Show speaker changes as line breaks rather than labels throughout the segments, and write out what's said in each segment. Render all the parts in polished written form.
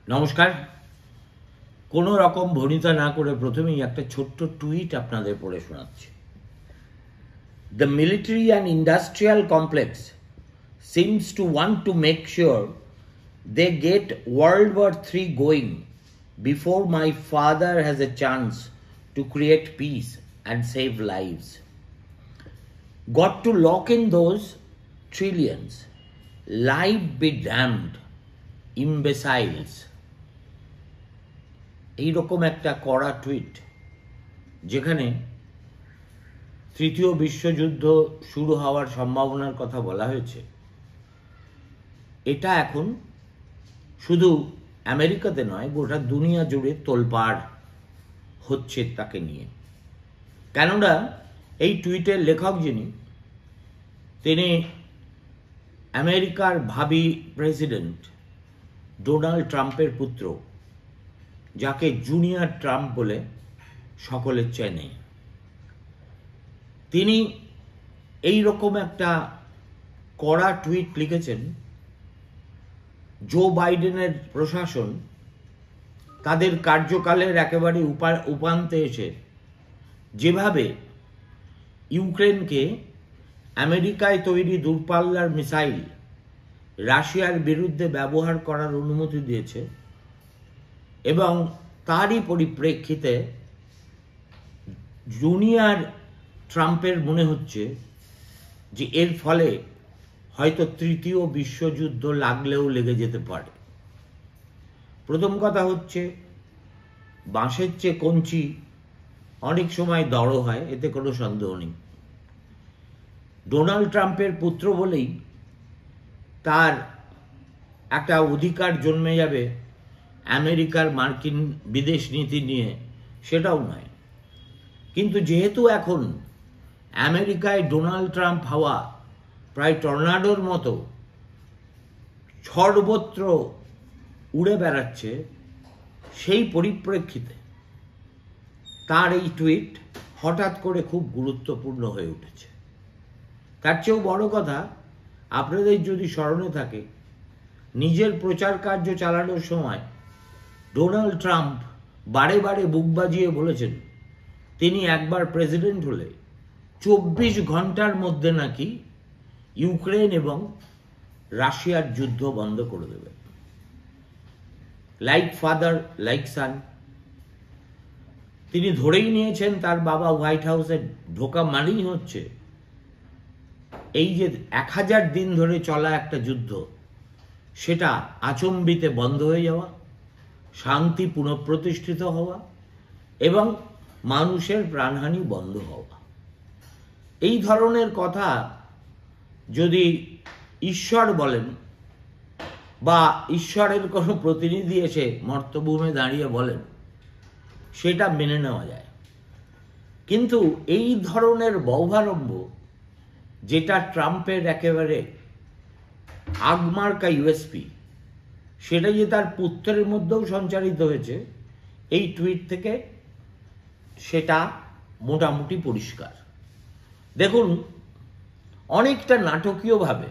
নমস্কার। কোনো রকম ভনিতা না করে প্রথমেই একটা ছোট্ট টুইট আপনাদের পড়ে শোনাচ্ছি। The military and industrial complex seems to want to make sure they get World War III going before my father has a chance to create peace and save lives. Got to lock in those trillions. Life be damned, imbeciles. এইরকম একটা কড়া tweet, যেখানে তৃতীয় বিশ্বযুদ্ধ শুরু হওয়ার সম্ভাবনার কথা বলা হয়েছে। এটা এখন শুধু আমেরিকাতে নয়, গোটা দুনিয়া জুড়ে তোলপাড় হচ্ছে তাকে নিয়ে। কেননা এই টুইটের লেখক যিনি, তিনি আমেরিকার ভাবী প্রেসিডেন্ট ডোনাল্ড ট্রাম্পের পুত্র, যাকে জুনিয়র ট্রাম্প বলে সকলে চেনে। তিনি এই রকম একটা কড়া টুইট লিখেছেন। জো বাইডেনের প্রশাসন তাদের কার্যকালের একেবারে উপান্তে এসে যেভাবে ইউক্রেনকে আমেরিকায় তৈরি দূরপাল্লার মিসাইল রাশিয়ার বিরুদ্ধে ব্যবহার করার অনুমতি দিয়েছে, এবং তারই পরিপ্রেক্ষিতে জুনিয়র ট্রাম্পের মনে হচ্ছে যে এর ফলে হয়তো তৃতীয় বিশ্বযুদ্ধ লাগলেও লেগে যেতে পারে। প্রথম কথা হচ্ছে, বাঁশের চেয়ে কঞ্চি অনেক সময় দড় হয়, এতে কোনো সন্দেহ নেই। ডোনাল্ড ট্রাম্পের পুত্র বলেই তার একটা অধিকার জন্মে যাবে আমেরিকার মার্কিন বিদেশ নীতি নিয়ে, সেটাও নয়। কিন্তু যেহেতু এখন আমেরিকায় ডোনাল্ড ট্রাম্প হাওয়া প্রায় টর্নাডোর মতো সর্বত্র উড়ে বেড়াচ্ছে, সেই পরিপ্রেক্ষিতে তার এই টুইট হঠাৎ করে খুব গুরুত্বপূর্ণ হয়ে উঠেছে। তার চেয়েও বড় কথা, আপনাদের যদি স্মরণে থাকে, নিজের প্রচার কার্য চালানোর সময় ডোনাল্ড ট্রাম্প বারে বারে বুক বাজিয়ে বলেছেন তিনি একবার প্রেসিডেন্ট হলে 24 ঘন্টার মধ্যে নাকি ইউক্রেন এবং রাশিয়ার যুদ্ধ বন্ধ করে দেবে। লাইক ফাদার লাইক সান। তিনি ধরেই নিয়েছেন তার বাবা হোয়াইট হাউসে ঢোকা মানেই হচ্ছে এই যে 1000 দিন ধরে চলা একটা যুদ্ধ, সেটা আচম্বিতে বন্ধ হয়ে যাওয়া, শান্তি পুনঃপ্রতিষ্ঠিত হওয়া এবং মানুষের প্রাণহানি বন্ধ হওয়া। এই ধরনের কথা যদি ঈশ্বর বলেন বা ঈশ্বরের কোনো প্রতিনিধি এসে মর্তভূমে দাঁড়িয়ে বলেন, সেটা মেনে নেওয়া যায়। কিন্তু এই ধরনের বৌভারম্ভ, যেটা ট্রাম্পের একেবারে আগমার্কা ইউএসপি, সেটা যে তার পুত্রের মধ্যেও সঞ্চারিত হয়েছে এই টুইট থেকে, সেটা মোটামুটি পরিষ্কার। দেখুন, অনেকটা নাটকীয়ভাবে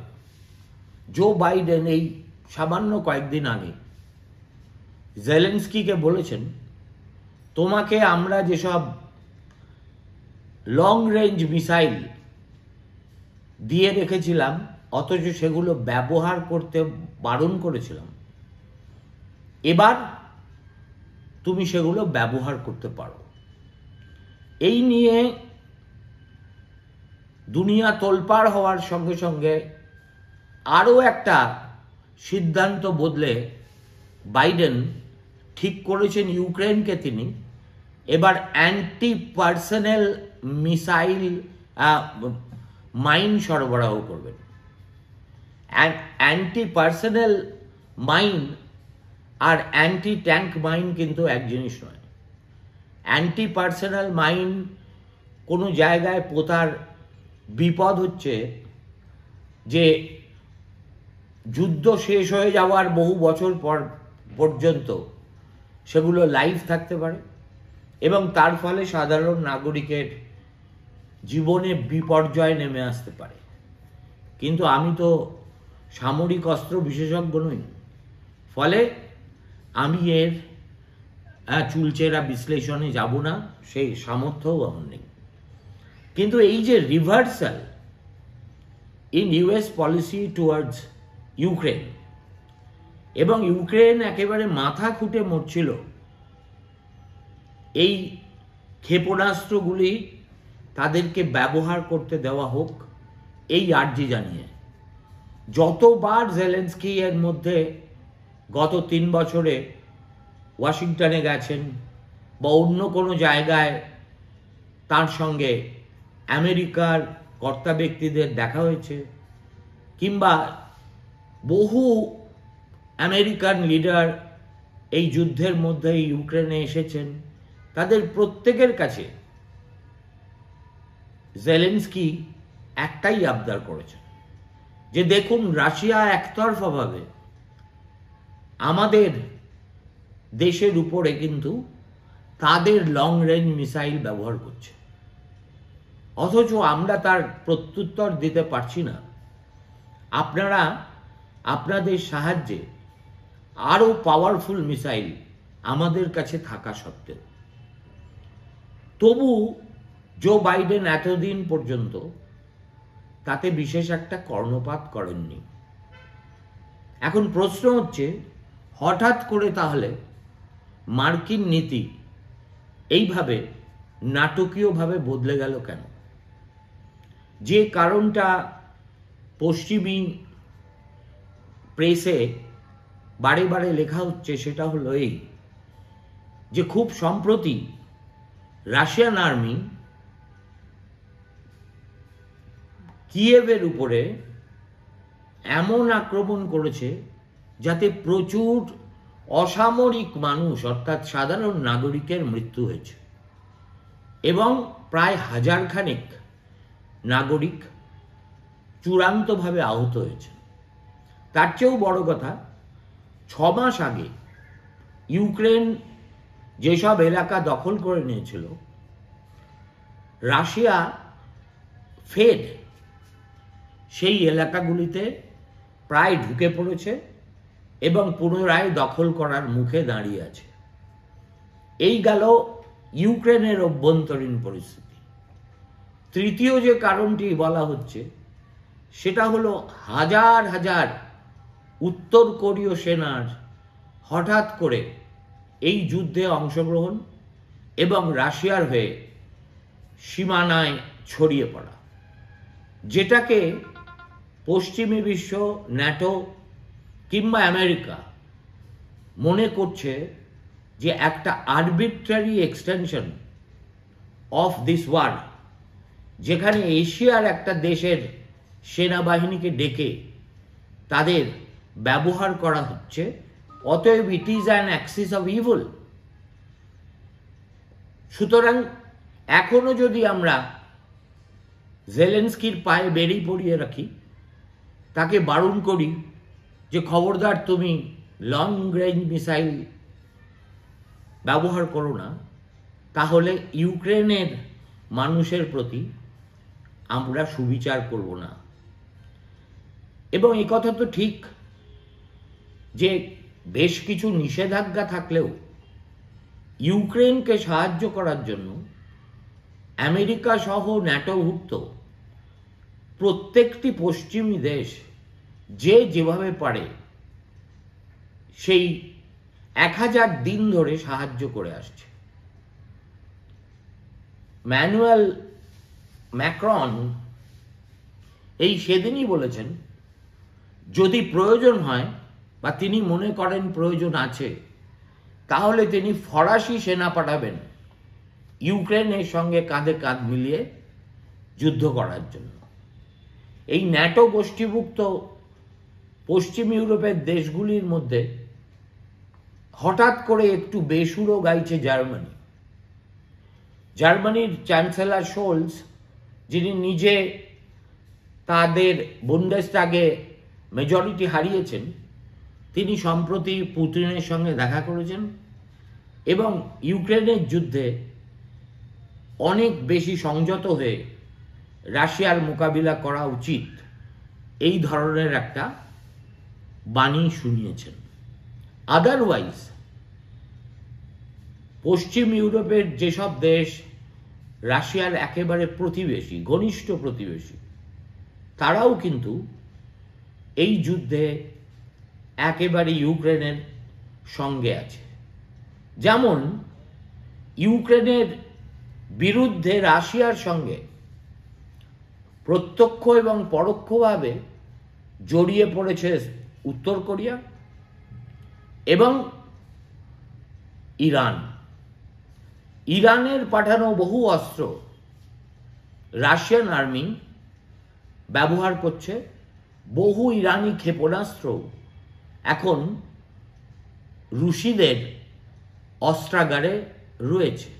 জো বাইডেন এই সামান্য কয়েকদিন আগে জেলেনস্কিকে বলেছেন, তোমাকে আমরা যেসব লং রেঞ্জ মিসাইল দিয়ে রেখেছিলাম অথচ সেগুলো ব্যবহার করতে বারণ করেছিলাম, এবার তুমি সেগুলো ব্যবহার করতে পারো। এই নিয়ে দুনিয়া তোলপাড় হওয়ার সঙ্গে সঙ্গে আরও একটা সিদ্ধান্ত বদলে বাইডেন ঠিক করেছেন ইউক্রেনকে তিনি এবার অ্যান্টি পার্সোনেল মিসাইল মাইন সরবরাহ করবেন। অ্যান্টি পার্সোনেল মাইন আর অ্যান্টি ট্যাঙ্ক মাইন কিন্তু এক জিনিস নয়। অ্যান্টি পার্সোনাল মাইন কোনো জায়গায় পোতার বিপদ হচ্ছে যে যুদ্ধ শেষ হয়ে যাওয়ার বহু বছর পর্যন্ত সেগুলো লাইভ থাকতে পারে এবং তার ফলে সাধারণ নাগরিকের জীবনে বিপর্যয় নেমে আসতে পারে। কিন্তু আমি তো সামরিক অস্ত্র বিশেষজ্ঞ নই, ফলে আমি এর চুলচেরা বিশ্লেষণে যাব না, সেই সামর্থ্যও আমার নেই। কিন্তু এই যে reversal in US policy towards Ukraine, এবং ইউক্রেন একেবারে মাথা খুঁটে মরছিল এই ক্ষেপণাস্ত্রগুলি তাদেরকে ব্যবহার করতে দেওয়া হোক, এই আর্জি জানিয়ে যতবার জেলেনস্কি এর মধ্যে গত 3 বছরে ওয়াশিংটনে গেছেন বা অন্য কোনো জায়গায় তার সঙ্গে আমেরিকার কর্তা ব্যক্তিদের দেখা হয়েছে, কিংবা বহু আমেরিকান লিডার এই যুদ্ধের মধ্যে ইউক্রেনে এসেছেন, তাদের প্রত্যেকের কাছে জেলেনস্কি একটাই আবদার করেছেন যে দেখুন, রাশিয়া একতরফাভাবে আমাদের দেশের উপরে কিন্তু তাদের লং রেঞ্জ মিসাইল ব্যবহার করছে, অথচ আমরা তার প্রত্যুত্তর দিতে পারছি না। আপনারা আপনাদের সাহায্যে আরো পাওয়ারফুল মিসাইল আমাদের কাছে থাকা সত্ত্বেও তবু জো বাইডেন এতদিন পর্যন্ত তাতে বিশেষ একটা কর্ণপাত করেননি। এখন প্রশ্ন হচ্ছে, হঠাৎ করে তাহলে মার্কিন নীতি এইভাবে নাটকীয়ভাবে বদলে গেল কেন? যে কারণটা পশ্চিমী প্রেসে বারে বারে লেখা হচ্ছে সেটা হলো এই, যে খুব সম্প্রতি রাশিয়ান আর্মি কিয়েভের উপরে এমন আক্রমণ করেছে যাতে প্রচুর অসামরিক মানুষ অর্থাৎ সাধারণ নাগরিকের মৃত্যু হয়েছে এবং প্রায় 1000 খানেক নাগরিক চূড়ান্তভাবে আহত হয়েছে। তার চেয়েও বড় কথা, 6 মাস আগে ইউক্রেন যেসব এলাকা দখল করে নিয়েছিল, রাশিয়া ফের সেই এলাকাগুলিতে প্রায় ঢুকে পড়েছে এবং পুনরায় দখল করার মুখে দাঁড়িয়ে আছে। এই গেল ইউক্রেনের অভ্যন্তরীণ পরিস্থিতি। তৃতীয় যে কারণটি বলা হচ্ছে সেটা হলো হাজার হাজার উত্তর কোরীয় সেনার হঠাৎ করে এই যুদ্ধে অংশগ্রহণ এবং রাশিয়ার হয়ে সীমানায় ছড়িয়ে পড়া, যেটাকে পশ্চিমী বিশ্ব, ন্যাটো কিংবা আমেরিকা মনে করছে যে একটা arbitrary extension of this war, যেখানে এশিয়ার একটা দেশের সেনাবাহিনীকে ডেকে তাদের ব্যবহার করা হচ্ছে, অতএব it is an Axis of evil. সুতরাং এখনো যদি আমরা জেলেনস্কির পায়ে বেড়ি পরিয়ে রাখি, তাকে বারণ করি যে খবরদার তুমি লং রেঞ্জ মিসাইল ব্যবহার করো না, তাহলে ইউক্রেনের মানুষের প্রতি আমরা সুবিচার করব না। এবং এই কথা তো ঠিক যে বেশ কিছু নিষেধাজ্ঞা থাকলেও ইউক্রেনকে সাহায্য করার জন্য আমেরিকা সহ ন্যাটোভুক্ত প্রত্যেকটি পশ্চিমী দেশ যে যেভাবে পারে সেই 1000 দিন ধরে সাহায্য করে আসছে। ম্যানুয়েল ম্যাক্রন এই সেদিনই বলেছেন, যদি প্রয়োজন হয় বা তিনি মনে করেন প্রয়োজন আছে, তাহলে তিনি ফরাসি সেনা পাঠাবেন ইউক্রেনের সঙ্গে কাঁধে কাঁধ মিলিয়ে যুদ্ধ করার জন্য। এই ন্যাটো গোষ্ঠীভুক্ত পশ্চিম ইউরোপের দেশগুলির মধ্যে হঠাৎ করে একটু বেসুরো গাইছে জার্মানি। জার্মানির চ্যান্সেলর শোলস, যিনি নিজে তাদের বুন্ডেসটাগে মেজরিটি হারিয়েছেন, তিনি সম্প্রতি পুতিনের সঙ্গে দেখা করেছেন এবং ইউক্রেনের যুদ্ধে অনেক বেশি সংযত হয়ে রাশিয়ার মোকাবিলা করা উচিত, এই ধরনের একটা বাণী শুনিয়েছেন। আদারওয়াইজ পশ্চিম ইউরোপের যেসব দেশ রাশিয়ার একেবারে প্রতিবেশী, ঘনিষ্ঠ প্রতিবেশী, তারাও কিন্তু এই যুদ্ধে একেবারে ইউক্রেনের সঙ্গে আছে। যেমন ইউক্রেনের বিরুদ্ধে রাশিয়ার সঙ্গে প্রত্যক্ষ এবং পরোক্ষভাবে জড়িয়ে পড়েছে উত্তর কোরিয়া এবং ইরান। ইরানের পাঠানো বহু অস্ত্র রাশিয়ান আর্মি ব্যবহার করছে। বহু ইরানি ক্ষেপণাস্ত্র এখন রুশিদের অস্ত্রাগারে রয়েছে।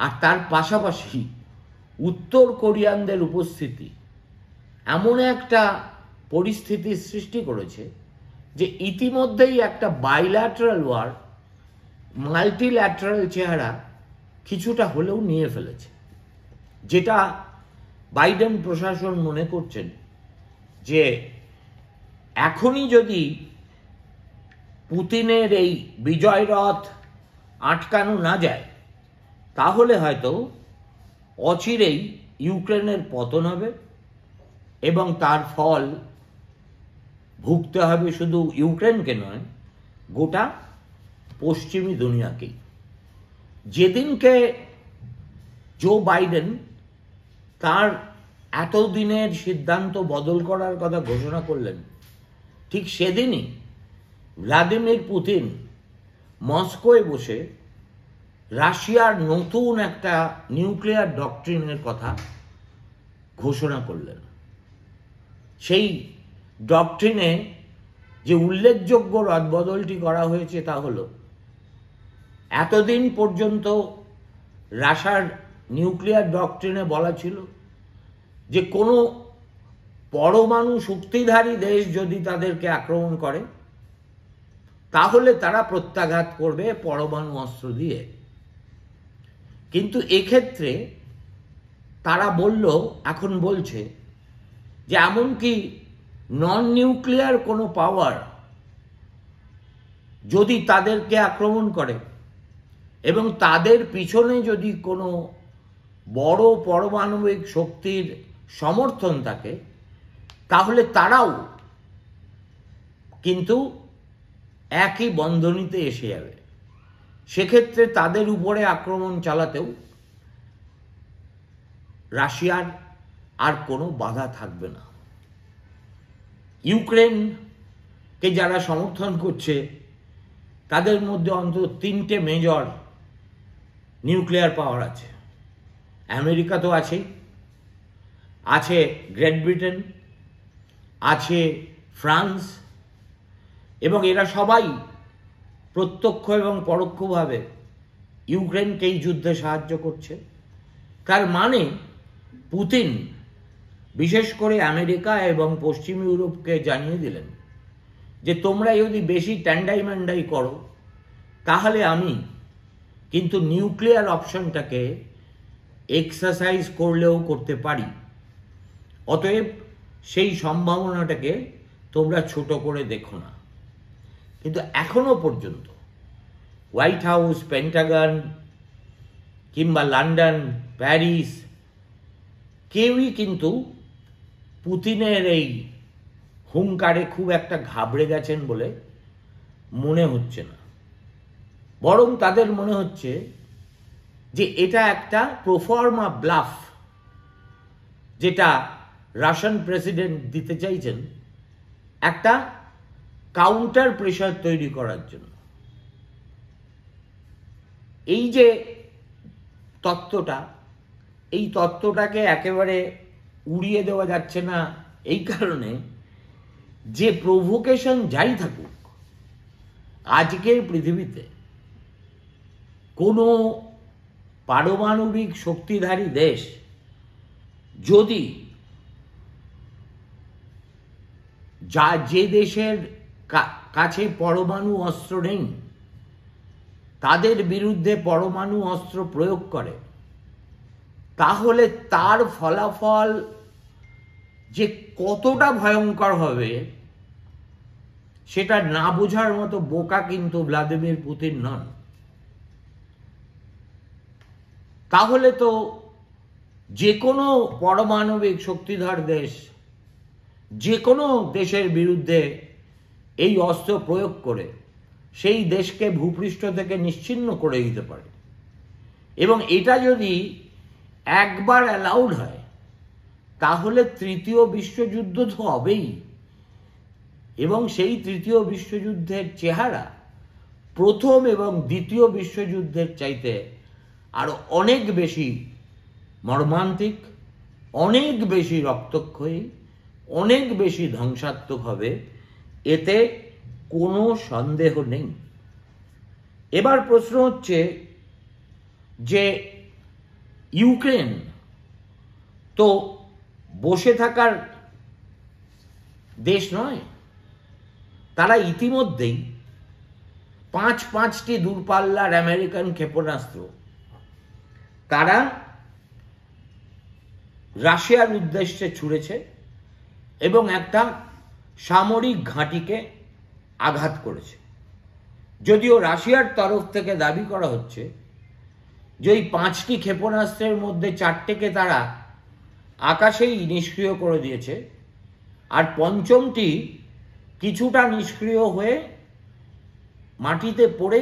আর তার পাশাপাশি উত্তর কোরিয়ানদের উপস্থিতি এমন একটা পরিস্থিতির সৃষ্টি করেছে যে ইতিমধ্যেই একটা বাইল্যাটারাল ওয়ার মাল্টিল্যাটারাল চেহারা কিছুটা হলেও নিয়ে ফেলেছে, যেটা বাইডেন প্রশাসন মনে করছেন যে এখনই যদি পুতিনের এই বিজয় রথ আটকানো না যায়, তাহলে হয়তো অচিরেই ইউক্রেনের পতন হবে এবং তার ফল ভুগতে হবে শুধু ইউক্রেনকে নয়, গোটা পশ্চিমী দুনিয়াকেই। যেদিনকে জো বাইডেন তার এতদিনের সিদ্ধান্ত বদল করার কথা ঘোষণা করলেন, ঠিক সেদিনই ভ্লাদিমির পুতিন মস্কোয় বসে রাশিয়ার নতুন একটা নিউক্লিয়ার ডক্ট্রিনের কথা ঘোষণা করলেন। সেই ডক্ট্রিনে যে উল্লেখযোগ্য রদবদলটি করা হয়েছে তা হলো, এতদিন পর্যন্ত রাশিয়ার নিউক্লিয়ার ডক্ট্রিনে বলা ছিল যে কোনো পরমাণু শক্তিধারী দেশ যদি তাদেরকে আক্রমণ করে তাহলে তারা প্রত্যাঘাত করবে পরমাণু অস্ত্র দিয়ে। কিন্তু এক্ষেত্রে তারা এখন বলছে যে এমনকি নন নিউক্লিয়ার কোনো পাওয়ার যদি তাদেরকে আক্রমণ করে এবং তাদের পিছনে যদি কোনো বড় পারমাণবিক শক্তির সমর্থন থাকে, তাহলে তারাও কিন্তু একই বন্ধনীতে এসে যাবে। সেক্ষেত্রে তাদের উপরে আক্রমণ চালাতেও রাশিয়ার আর কোনো বাধা থাকবে না। ইউক্রেনকে যারা সমর্থন করছে তাদের মধ্যে অন্তত 3টে মেজর নিউক্লিয়ার পাওয়ার আছে। আমেরিকা তো আছেই, আছে গ্রেট ব্রিটেন, আছে ফ্রান্স, এবং এরা সবাই প্রত্যক্ষ এবং পরোক্ষভাবে ইউক্রেনকে এই যুদ্ধে সাহায্য করছে। তার মানে পুতিন বিশেষ করে আমেরিকা এবং পশ্চিম ইউরোপকে জানিয়ে দিলেন যে তোমরা যদি বেশি ট্যান্ডাই ম্যান্ডাই করো তাহলে আমি কিন্তু নিউক্লিয়ার অপশনটাকে এক্সারসাইজ করলেও করতে পারি। অতএব সেই সম্ভাবনাটাকে তোমরা ছোট করে দেখো না। কিন্তু এখনো পর্যন্ত হোয়াইট হাউস, পেন্টাগন কিংবা লন্ডন, প্যারিস কেউই কিন্তু পুতিনের এই হুঙ্কারে খুব একটা ঘাবড়ে গেছেন বলে মনে হচ্ছে না। বরং তাদের মনে হচ্ছে যে এটা একটা প্রোফর্মা ব্লাফ, যেটা রাশিয়ান প্রেসিডেন্ট দিতে চাইছেন একটা কাউন্টার প্রেশার তৈরি করার জন্য। এই যে তত্ত্বটা, এই তত্ত্বটাকে একেবারে উড়িয়ে দেওয়া যাচ্ছে না এই কারণে যে প্রভোকেশন যাই থাকুক, আজকের পৃথিবীতে কোনো পারমাণবিক শক্তিধারী দেশ যদি যে দেশের কাছে পরমাণু অস্ত্র নেই তাদের বিরুদ্ধে পরমাণু অস্ত্র প্রয়োগ করে, তাহলে তার ফলাফল যে কতটা ভয়ঙ্কর হবে সেটা না বোঝার মতো বোকা কিন্তু ভ্লাদিমির পুতিন নন। তাহলে তো যে কোনো পারমাণবিক শক্তিধর দেশ যে কোনো দেশের বিরুদ্ধে এই অস্ত্র প্রয়োগ করে সেই দেশকে ভূপৃষ্ঠ থেকে নিশ্চিহ্ন করে দিতে পারে। এবং এটা যদি একবার অ্যালাউড হয় তাহলে তৃতীয় বিশ্বযুদ্ধ তো হবেই, এবং সেই তৃতীয় বিশ্বযুদ্ধের চেহারা প্রথম এবং দ্বিতীয় বিশ্বযুদ্ধের চাইতে আরো অনেক বেশি মর্মান্তিক, অনেক বেশি রক্তক্ষয়ী, অনেক বেশি ধ্বংসাত্মক হবে, এতে কোনো সন্দেহ নেই। এবার প্রশ্ন হচ্ছে যে ইউক্রেন তো বসে থাকার দেশ নয়, তারা ইতিমধ্যেই পাঁচটি দূরপাল্লার আমেরিকান ক্ষেপণাস্ত্র তারা রাশিয়ার উদ্দেশ্যে ছুড়েছে এবং একটা সামরিক ঘাঁটিকে আঘাত করেছে। যদিও রাশিয়ার তরফ থেকে দাবি করা হচ্ছে যে ওই 5টি ক্ষেপণাস্ত্রের মধ্যে 4টেকে তারা আকাশেই নিষ্ক্রিয় করে দিয়েছে, আর 5মটি কিছুটা নিষ্ক্রিয় হয়ে মাটিতে পড়ে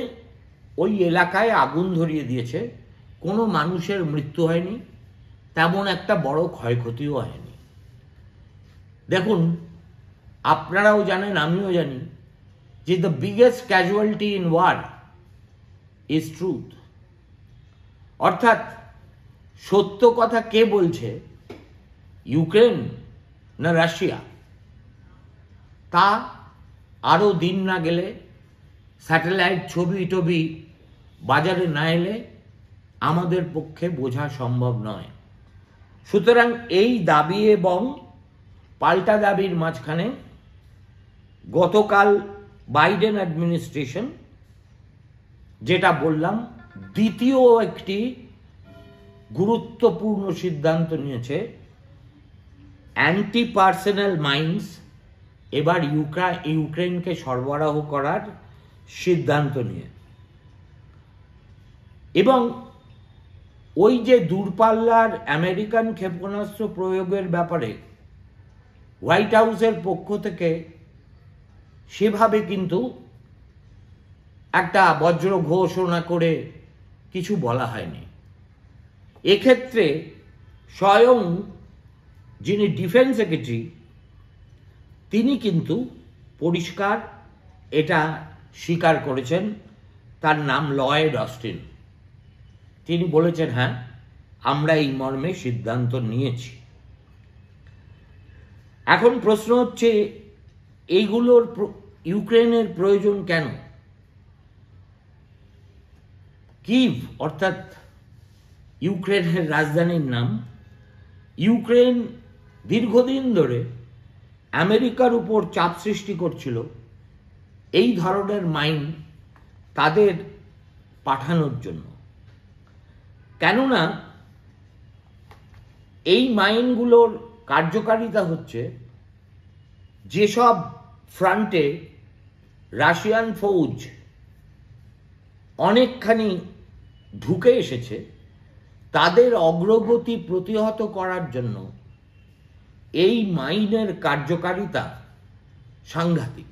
ওই এলাকায় আগুন ধরিয়ে দিয়েছে। কোনো মানুষের মৃত্যু হয়নি, তেমন একটা বড় ক্ষয়ক্ষতিও হয়নি। দেখুন, আপনারাও জানেন, আমিও জানি যে the biggest casualty in war is truth. অর্থাৎ সত্য কথা কে বলছে, ইউক্রেন না রাশিয়া? তা আরও দিন না গেলে, স্যাটেলাইট ছবি বাজারে না এলে আমাদের পক্ষে বোঝা সম্ভব নয়। সুতরাং এই দাবি এবং পাল্টা দাবির মাঝখানে গতকাল বাইডেন অ্যাডমিনিস্ট্রেশন যেটা বললাম, দ্বিতীয় একটি গুরুত্বপূর্ণ সিদ্ধান্ত নিয়েছে। অ্যান্টি পার্সোনাল মাইন্স এবার ইউক্রেনকে সরবরাহ করার সিদ্ধান্ত নিয়ে, এবং ওই যে দূরপাল্লার আমেরিকান ক্ষেপণাস্ত্র প্রয়োগের ব্যাপারে হোয়াইট হাউসের পক্ষ থেকে সেভাবে কিন্তু একটা বজ্র ঘোষণা করে কিছু বলা হয়নি। এক্ষেত্রে স্বয়ং যিনি ডিফেন্স সেক্রেটারি তিনি কিন্তু পরিষ্কার এটা স্বীকার করেছেন। তার নাম লয়েড অস্টিন। তিনি বলেছেন, হ্যাঁ, আমরা এই মর্মে সিদ্ধান্ত নিয়েছি। এখন প্রশ্ন হচ্ছে, এইগুলোর ইউক্রেনের প্রয়োজন কেন? কিভ অর্থাৎ ইউক্রেনের রাজধানীর নাম, ইউক্রেন দীর্ঘদিন ধরে আমেরিকার উপর চাপ সৃষ্টি করছিল এই ধরনের মাইন তাদের পাঠানোর জন্য। কেননা এই মাইনগুলোর কার্যকারিতা হচ্ছে, যেসব ফ্রন্টে রাশিয়ান ফৌজ অনেকখানি ঢুকে এসেছে তাদের অগ্রগতি প্রতিহত করার জন্য এই মাইনের কার্যকারিতা সাংঘাতিক।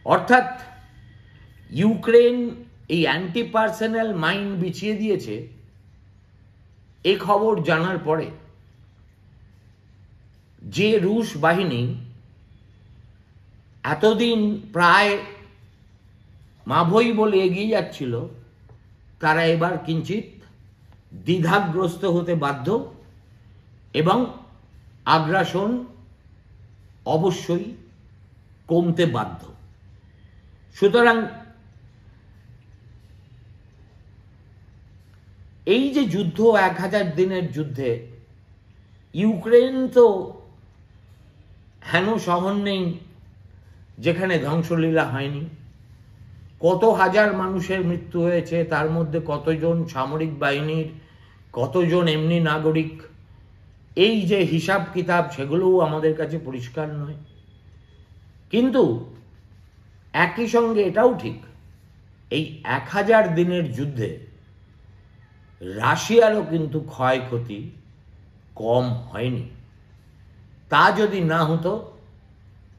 অর্থাৎ ইউক্রেন এই অ্যান্টি পার্সোনাল মাইন বিছিয়ে দিয়েছে এ খবর জানার পরে যে রুশ বাহিনী এতদিন প্রায় মাভই বলে এগিয়ে যাচ্ছিল, তারা এবার কিঞ্চিত দ্বিধাগ্রস্ত হতে বাধ্য এবং আগ্রাসন অবশ্যই কমতে বাধ্য। সুতরাং এই যে যুদ্ধ, 1000 দিনের যুদ্ধে ইউক্রেন তো হেন শহর নেই যেখানে ধ্বংসলীলা হয়নি। কত হাজার মানুষের মৃত্যু হয়েছে, তার মধ্যে কতজন সামরিক বাহিনীর, কতজন এমনি নাগরিক, এই যে হিসাব কিতাব সেগুলোও আমাদের কাছে পরিষ্কার নয়। কিন্তু একই সঙ্গে এটাও ঠিক, এই 1000 দিনের যুদ্ধে রাশিয়ারও কিন্তু ক্ষয়ক্ষতি কম হয়নি। তা যদি না হতো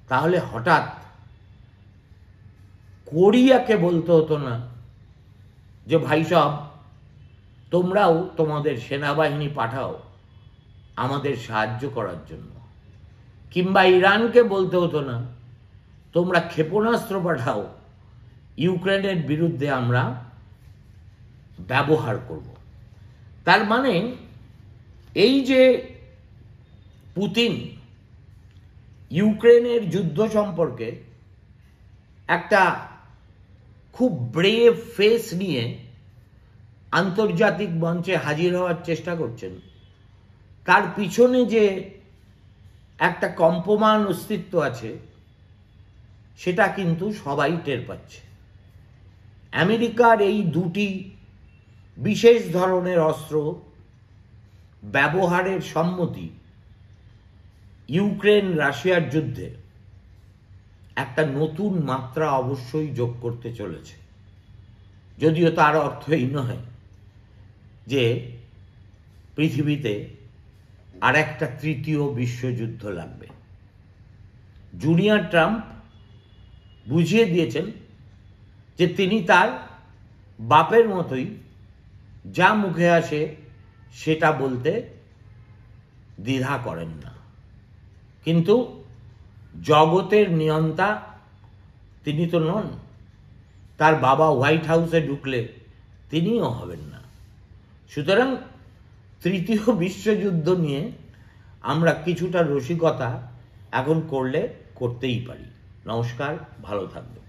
তাহলে হঠাৎ কোরিয়াকে বলতে হতো না যে ভাই সব তোমরাও তোমাদের সেনাবাহিনী পাঠাও আমাদের সাহায্য করার জন্য, কিংবা ইরানকে বলতে হতো না তোমরা ক্ষেপণাস্ত্র পাঠাও, ইউক্রেনের বিরুদ্ধে আমরা ব্যবহার করব। তার মানে এই যে পুতিন ইউক্রেনের যুদ্ধ সম্পর্কে একটা খুব ব্রেভ ফেস নিয়ে আন্তর্জাতিক মঞ্চে হাজির হওয়ার চেষ্টা করছেন, তার পিছনে যে একটা কম্পমান অস্তিত্ব আছে সেটা কিন্তু সবাই টের পাচ্ছে। আমেরিকার এই দুটি বিশেষ ধরনের অস্ত্র ব্যবহারের সম্মতি ইউক্রেন রাশিয়ার যুদ্ধে একটা নতুন মাত্রা অবশ্যই যোগ করতে চলেছে। যদিও তার অর্থ এই নয় যে পৃথিবীতে আর একটা তৃতীয় বিশ্বযুদ্ধ লাগবে। জুনিয়র ট্রাম্প বুঝিয়ে দিয়েছেন যে তিনি তার বাপের মতোই যা মুখে আসে সেটা বলতে দ্বিধা করেন না, কিন্তু জগতের নিয়ন্তা তিনি তো নন। তার বাবা হোয়াইট হাউসে ঢুকলে তিনিও হবেন না। সুতরাং তৃতীয় বিশ্বযুদ্ধ নিয়ে আমরা কিছুটা রসিকতা এখন করতেই পারি। নমস্কার, ভালো থাকবেন।